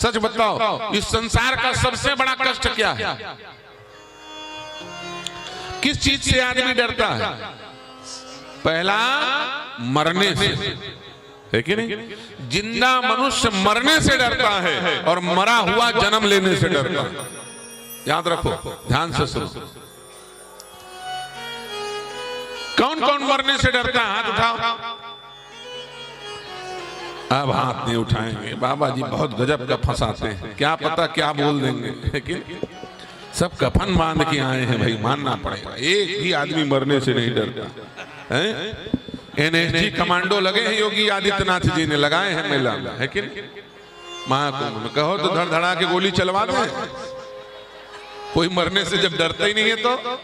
सच बताओ, इस संसार का सबसे बड़ा कष्ट क्या है? किस चीज से आदमी डरता है? पहला मरने से, है कि नहीं? जिंदा मनुष्य मरने से डरता है और मरा हुआ जन्म लेने से डरता है। याद रखो, ध्यान से सुनो। कौन कौन मरने से डरता है? हाथ उठाओ। अब हाथ नहीं उठाएंगे, बाबा जी बहुत गजब का फंसाते हैं, क्या पता क्या बोल देंगे। लेकिन सब कफन बांध के आए हैं भाई, मानना पड़ेगा। एक भी आदमी मरने से नहीं डरता है। NSG कमांडो लगे हैं, योगी आदित्यनाथ जी ने लगाए हैं मेला में, है कि नहीं? महाकुंभ में कहो तो धड़धड़ा के गोली चलवा दें। कोई मरने से जब डरता ही नहीं है तो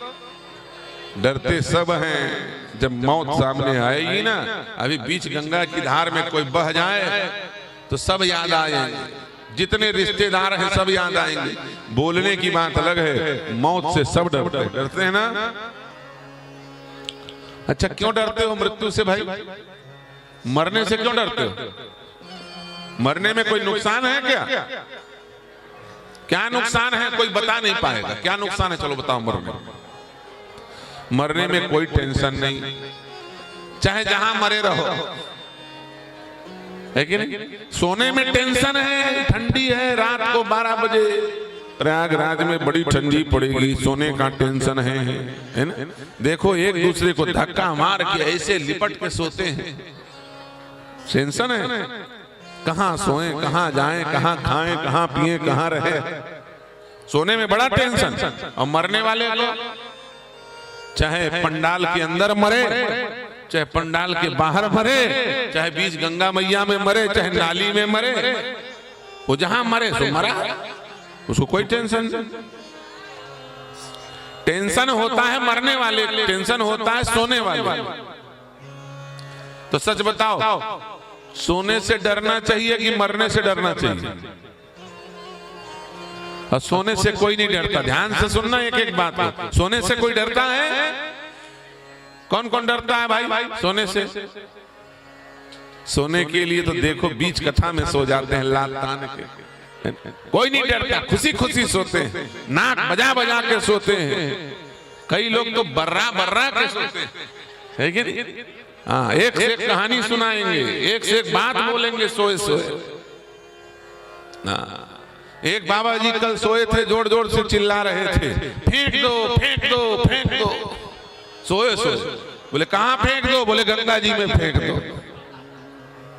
डरते सब हैं जब मौत सामने आएगी ना। अभी बीच गंगा की धार में कोई बह जाए तो सब याद आएंगे, जितने रिश्तेदार हैं सब याद आएंगे। बोलने की बात अलग है, मौत से सब डरते हैं ना। अच्छा, क्यों डरते हो मृत्यु से भाई? मरने से क्यों डरते हो? मरने में कोई नुकसान है क्या? क्या नुकसान है? कोई बता नहीं पाएगा क्या नुकसान है। चलो बताओ। मरने में कोई टेंशन नहीं, चाहे जहां मरे रहो, है कि नहीं? सोने में टेंशन है, ठंडी है, रात को 12 बजे प्रयागराज में बड़ी ठंडी पड़ेगी, सोने का टेंशन है ना? देखो एक दूसरे को धक्का मार के ऐसे लिपट के सोते हैं, टेंशन है। कहां सोएं, कहां जाएं, कहां खाएं, कहां पिएं, कहां रहे। सोने में बड़ा टेंशन। और मरने वाले को चाहे पंडाल के अंदर मरे, चाहे पंडाल के बाहर मरे, चाहे बीच गंगा मैया में मरे, चाहे नाली में मरे, वो जहां मरे सो मरा, उसको कोई टेंशन नहीं। टेंशन होता है मरने वाले, टेंशन होता है सोने वाले। तो सच बताओ, सोने से डरना चाहिए कि मरने से डरना चाहिए? और सोने से कोई नहीं डरता। ध्यान से सुनना एक एक बात को। सोने से कोई डरता है? कौन कौन डरता है भाई सोने से? सोने के लिए तो देखो बीच कथा में सो जाते हैं लात तान के। कोई नहीं डरता, खुशी खुशी सोते हैं, नाक बजा बजा के सोते हैं। कई लोग तो बर्रा बर्रा के सोते हैं, है कि नहीं? हाँ, एक से एक कहानी सुनाएंगे, एक से एक बात बोलेंगे सोए सोए। एक बाबा जी कल सोए थे, जोर जोर से चिल्ला रहे थे, फेंक दो फेंक दो फेंक दो। सोए सोए बोले कहां फेंक दो? बोले गंगा जी में फेंक दो।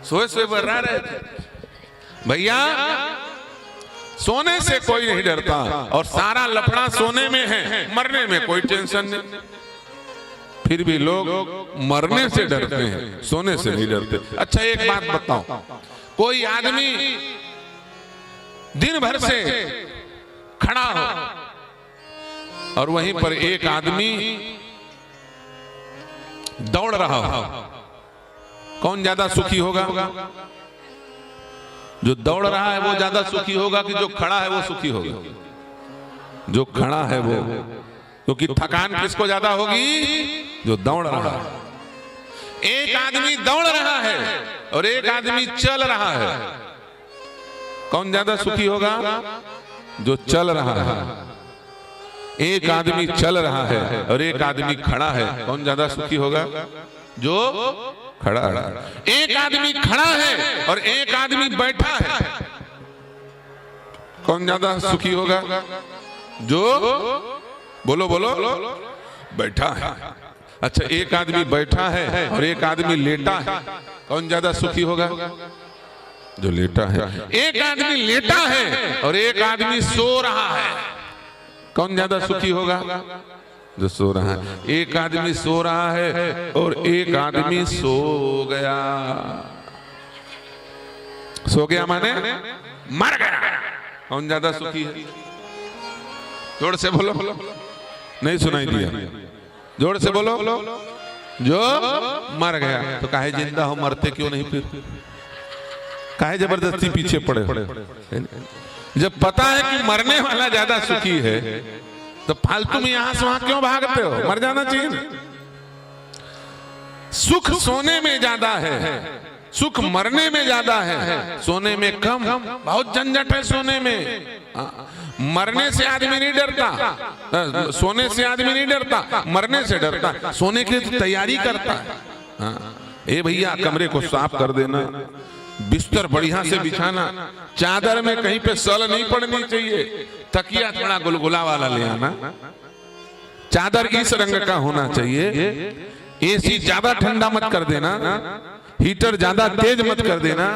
सोए सोए बर्रा रहे थे। भैया सोने से कोई नहीं डरता, और सारा लफड़ा सोने में है, मरने में कोई टेंशन नहीं। फिर भी लोग मरने से डरते हैं, सोने से नहीं डरते। अच्छा एक बात बताओ, कोई आदमी दिन भर से खड़ा हो और वहीं पर एक आदमी दौड़ रहा हो, कौन ज्यादा सुखी होगा? जो दौड़ रहा है वो ज्यादा सुखी होगा कि जो खड़ा है वो सुखी होगा? जो खड़ा है वो, क्योंकि थकान किसको ज्यादा होगी? जो दौड़ रहा है। एक आदमी दौड़ रहा है और एक आदमी चल रहा है, कौन ज्यादा सुखी होगा? जो चल रहा है। एक आदमी चल रहा है और एक आदमी खड़ा है, कौन ज्यादा सुखी होगा? जो खड़ा है। एक आदमी खड़ा है और एक आदमी बैठा है, कौन ज्यादा सुखी होगा? जो बोलो बोलो बैठा है। अच्छा एक आदमी बैठा है और एक आदमी लेटा है, कौन ज्यादा सुखी होगा? जो लेटा है। एक आदमी लेटा है और एक आदमी सो रहा है, कौन ज्यादा सुखी होगा? जो सो रहा है। एक आदमी सो रहा है और एक आदमी सो गया। सो गया माने मर गया, कौन ज्यादा सुखी है? जोर से बोलो, नहीं सुनाई दिया, जोर से बोलो। जो मर गया। तो काहे जिंदा हो, मरते क्यों नहीं? फिर काहे जबरदस्ती पीछे पड़े? जब पता है कि मरने वाला ज्यादा सुखी है तो फालतू में यहां से वहां क्यों भागते हो? मर जाना चाहिए ना। सुख सोने में ज्यादा है, सुख मरने में ज्यादा है, सोने में कम। बहुत झंझट है सोने में। मरने से आदमी नहीं डरता, सोने से आदमी नहीं डरता, मरने से डरता। सोने की तो तैयारी करता है। ए भैया कमरे को साफ कर देना, बिस्तर बढ़िया से बिछाना, चादर में कहीं पे सल नहीं पड़नी चाहिए, तकिया थोड़ा गुलगुला वाला ले आना, चादर इस रंग का होना चाहिए, एसी ज्यादा ठंडा मत कर देना, हीटर ज्यादा तेज मत कर देना,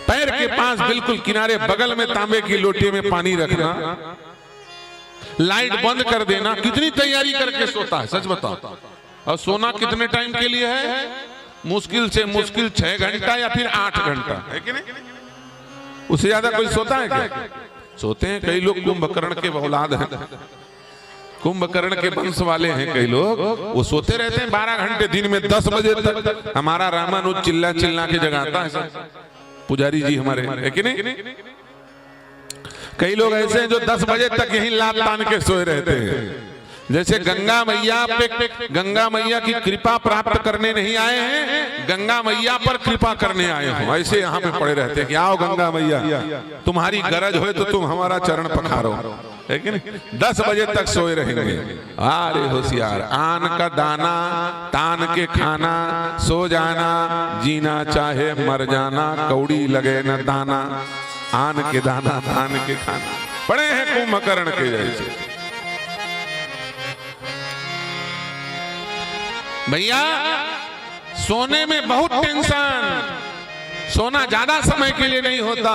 पैर के पास बिल्कुल किनारे बगल में तांबे की लोटी में पानी रखना, लाइट बंद कर देना। कितनी तैयारी करके सोता है सच बताओ। और सोना कितने टाइम के लिए है? मुश्किल से मुश्किल 6 घंटा या फिर 8 घंटा, है कि नहीं? उससे ज्यादा कोई सोता है क्या? सोते हैं कई लोग, कुंभकर्ण के औलाद हैं, कुंभकर्ण के वंश वाले हैं कई लोग, वो सोते रहते हैं 12 घंटे दिन में, 10 बजे तक। हमारा रामानुज चिल्ला चिल्ला के जगाता है, पुजारी जी हमारे, है कि नहीं? कई लोग ऐसे हैं जो 10 बजे तक यही लात तान के सोए रहते हैं। जैसे गंगा मैया पे, गंगा मैया की कृपा प्राप्त करने नहीं आए हैं, गंगा मैया पर कृपा करने आए हो, ऐसे यहाँ पे पड़े रहते हैं कि आओ गंगा मैया, तुम्हारी गरज हो तो तुम हमारा चरण पखारो, है कि नहीं? 10 बजे तक सोए रहेंगे। अरे होशियार, आन का दाना तान के खाना, सो जाना जीना चाहे मर जाना, कौड़ी लगे न दाना, आन के दाना तान के खाना। पड़े हैं कुंभकर्ण के जैसे। भैया सोने में बहुत टेंशन। सोना ज्यादा समय के लिए नहीं होता,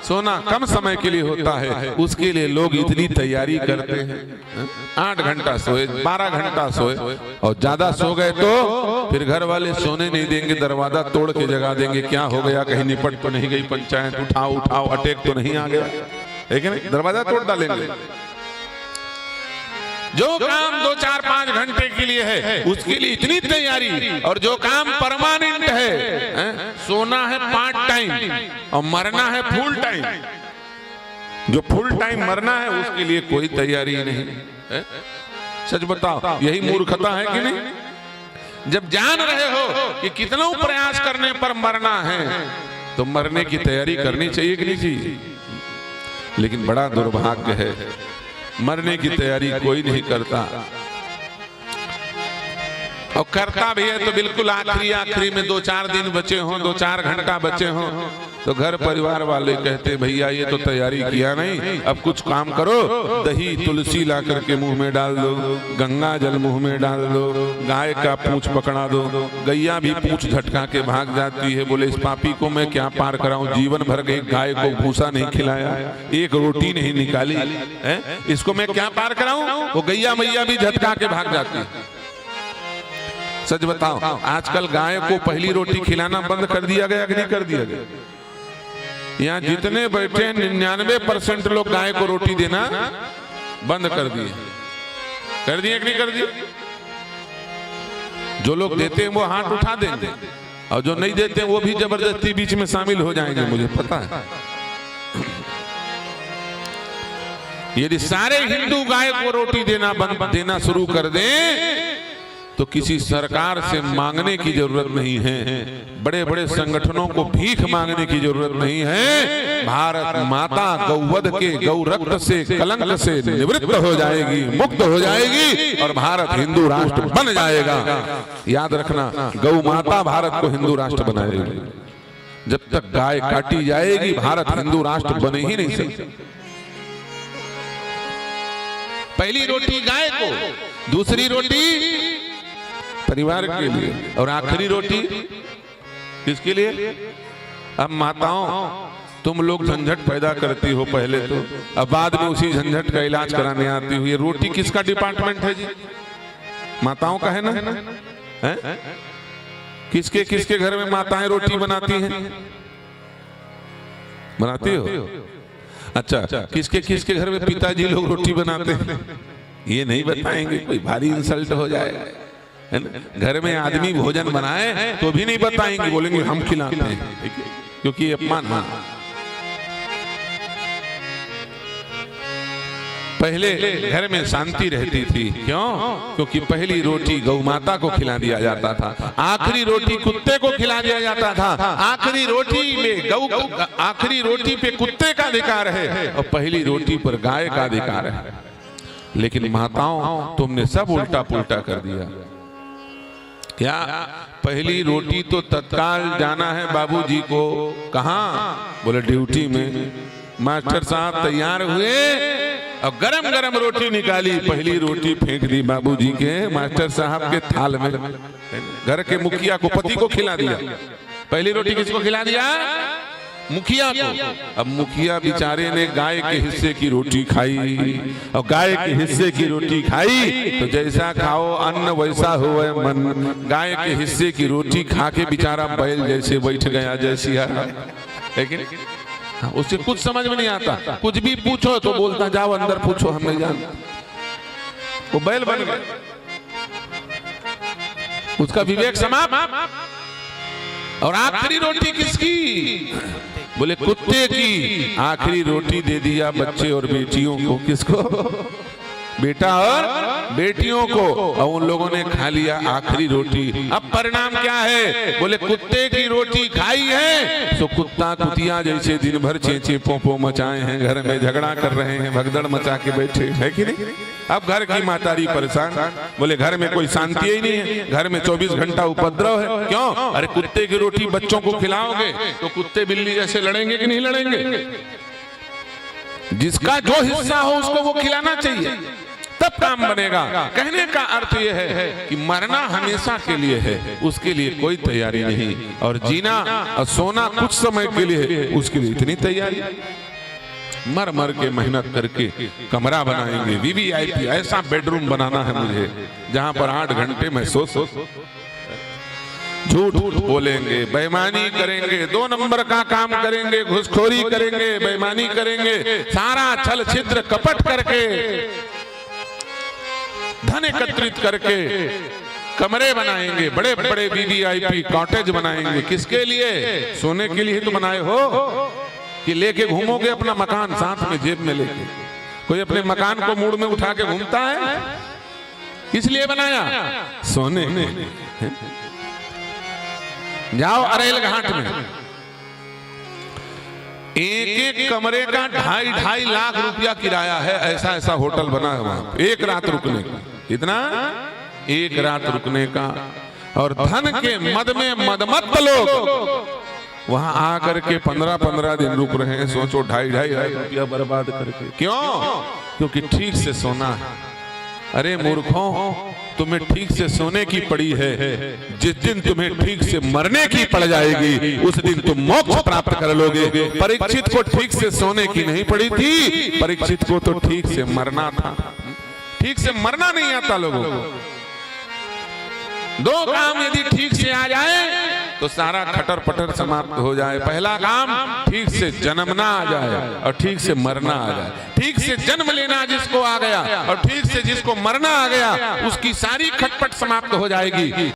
सोना कम समय के लिए होता है। उसके लिए लोग इतनी तैयारी करते हैं। 8 घंटा सोए, 12 घंटा सोए, और ज्यादा सो गए तो फिर घर वाले सोने नहीं देंगे, दरवाजा तोड़ के जगा देंगे। क्या हो गया, कहीं निपट तो नहीं गई पंचायत, उठाओ उठाओ, अटैक तो नहीं आ गया, है कि नहीं? दरवाजा तोड़ डालेंगे। जो काम 2, 4, 5 घंटे के लिए है उसके लिए इतनी तैयारी, और जो काम परमानेंट है, सोना है पार्ट टाइम और मरना है फुल टाइम। जो फुल टाइम मरना है उसके लिए कोई तैयारी नहीं है। सच बताओ, यही मूर्खता है कि नहीं? जब जान रहे हो कि कितना प्रयास करने पर मरना है तो मरने की तैयारी करनी चाहिए कि नहीं चाहिए? लेकिन बड़ा दुर्भाग्य है, मरने की तैयारी कोई नहीं करता, और करता भी है तो बिल्कुल आखिरी में 2-4 दिन बचे हों, 2-4 घंटा बचे हों, तो घर परिवार वाले कहते भैया ये तो तैयारी किया नहीं, अब कुछ काम करो, दही तुलसी ला करके मुंह में डाल दो, गंगा जल मुंह में डाल दो, गाय का पूंछ पकड़ा दो। गैया भी पूंछ झटका के भाग जाती है, बोले इस पापी को मैं क्या पार कराऊं, जीवन भर एक गाय को भूसा नहीं खिलाया, एक रोटी नहीं निकाली है, इसको मैं क्या पार कराऊं? वो गैया मैया भी झटका के भाग जाती है। सच बताओ, आजकल गाय को पहली रोटी खिलाना बंद कर दिया गया कि नहीं कर दिया गया? यहाँ जितने बैठे 99% लोग गाय को रोटी देना बंद कर दिए। कर दिए कि नहीं कर दिए? जो लोग देते हैं वो हाथ उठा देंगे, और जो नहीं देते हैं वो भी जबरदस्ती बीच में शामिल हो जाएंगे, मुझे पता है। यदि सारे हिंदू गाय को रोटी देना शुरू कर दें तो किसी सरकार से मांगने की जरूरत नहीं है, बड़े बड़े संगठनों को भीख मांगने की जरूरत नहीं है। भारत माता गौवध के गौ रक्त से कलंक से निवृत्त हो जाएगी, मुक्त हो जाएगी, और भारत हिंदू राष्ट्र बन जाएगा। याद रखना, गौ माता भारत को हिंदू राष्ट्र बनाएगी। जब तक गाय काटी जाएगी भारत हिंदू राष्ट्र बने ही नहीं सकता। पहली रोटी गाय को, दूसरी रोटी परिवार के लिए, और आखिरी रोटी किसके लिए? अब माताओं, तुम लोग झंझट पैदा करती हो पहले तो, अब बाद में उसी झंझट का इलाज कराने आती हो। ये रोटी किसका डिपार्टमेंट है जी? माताओं का है ना? है? किसके किसके घर में माताएं रोटी बनाती हैं? बनाती हो? अच्छा, किसके किसके घर में पिताजी लोग रोटी बनाते हैं? ये नहीं बताएंगे, कोई भारी इंसल्ट हो जाएगा। घर में आदमी भोजन बनाए तो भी नहीं बताएंगे, बोलेंगे हम खिलाते हैं, क्योंकि अपमान है। पहले घर में शांति रहती थी। क्यों? क्योंकि पहली रोटी गौ माता को खिला दिया जाता था, आखिरी रोटी कुत्ते को खिला दिया जाता था, आखिरी रोटी में आखिरी रोटी पे कुत्ते का अधिकार है और पहली रोटी पर गाय का अधिकार है। लेकिन माताओं, तुमने सब उल्टा पुल्टा कर दिया। क्या? पहली रोटी तो तत्काल जाना है बाबूजी को। कहाँ? बोले ड्यूटी में। मास्टर साहब तैयार हुए और गरम गरम रोटी निकाली, पहली रोटी फेंक दी बाबूजी के मास्टर साहब के थाल में। घर के मुखिया को, पति को खिला दिया। पहली रोटी किसको खिला दिया? मुखिया को। अब मुखिया बेचारे ने गाय के हिस्से की रोटी खाई और गाय के हिस्से की रोटी खाई तो जैसा खाओ अन्न वैसा होवे मन। गाय के हिस्से की रोटी खा के बेचारा बैल जैसे बैठ गया जैसी है। लेकिन उससे कुछ समझ में नहीं आता, कुछ भी पूछो तो बोलता जाओ अंदर पूछो, हम नहीं जानते। वो बैल बन गया, उसका विवेक समाप्त। और आखिरी रोटी किसकी? बोले कुत्ते की। आखिरी रोटी दे दिया बच्चे और बेटियों को। किसको? बेटा और बेटियों को। और उन लोगों ने खा लिया आखिरी रोटी। अब परिणाम क्या है? बोले कुत्ते की रोटी खाई है तो कुत्ता कुतिया जैसे दिन भर चेंचे पोपो मचाए हैं, घर में झगड़ा कर रहे हैं, भगदड़ मचा के बैठे है कि नहीं? अब घर की मातारी परेशान। बोले घर में कोई शांति ही नहीं है, घर में 24 घंटा उपद्रव है। क्यों? अरे कुत्ते की रोटी बच्चों को खिलाओगे तो कुत्ते बिल्ली जैसे लड़ेंगे कि नहीं लड़ेंगे? जिसका जो हिस्सा हो उसको वो खिलाना चाहिए, तब काम बनेगा। कहने का अर्थ यह है कि मरना हमेशा के लिए है, उसके लिए कोई तैयारी नहीं। और जीना और सोना कुछ समय के लिए है, उसके लिए इतनी तैयारी। मर मर के मेहनत करके कमरा बनाएंगे, वीवीआईपी ऐसा बेडरूम बनाना है मुझे जहां पर 8 घंटे मैं सो झूठ बोलेंगे, बेईमानी करेंगे, 2 नंबर का काम करेंगे, घुसखोरी करेंगे, बेईमानी करेंगे, सारा छल छिद्र कपट करके धन एकत्रित करके कमरे बनाएंगे, बड़े बड़े वीवीआईपी कॉटेज बनाएंगे। किसके लिए? सोने के लिए तो बनाए हो कि लेके घूमोगे अपना मकान साथ में जेब में लेके? कोई अपने मकान को मूड में उठा के घूमता है? इसलिए बनाया सोने में। जाओ अरेल घाट में, एक कमरे का 2.5 लाख रुपया किराया है। ऐसा ऐसा होटल बना है वहां, एक रात रुकने का। इतना? एक रात रुकने का। और धन के मद में मदमत्त लोग वहां आकर के 15-15 दिन रुक रहे हैं। सोचो 2.5 लाख रुपया बर्बाद करके। क्यों? क्योंकि ठीक से सोना है। अरे मूर्खों, तुम्हें ठीक से सोने की पड़ी है, जिस दिन तुम्हें ठीक से मरने की पड़ जाएगी उस दिन तुम मोक्ष प्राप्त कर लोगे। परीक्षित को ठीक से सोने की नहीं पड़ी थी, परीक्षित को तो ठीक से मरना था। ठीक से मरना नहीं आता लोगों को। 2 काम यदि ठीक से आ जाए तो सारा खटर पटर समाप्त हो जाए। पहला काम ठीक से जन्मना आ जाए और ठीक से मरना आ जाए। ठीक से जन्म लेना जिसको आ गया और ठीक से जिसको मरना आ गया, उसकी सारी खटपट समाप्त हो जाएगी।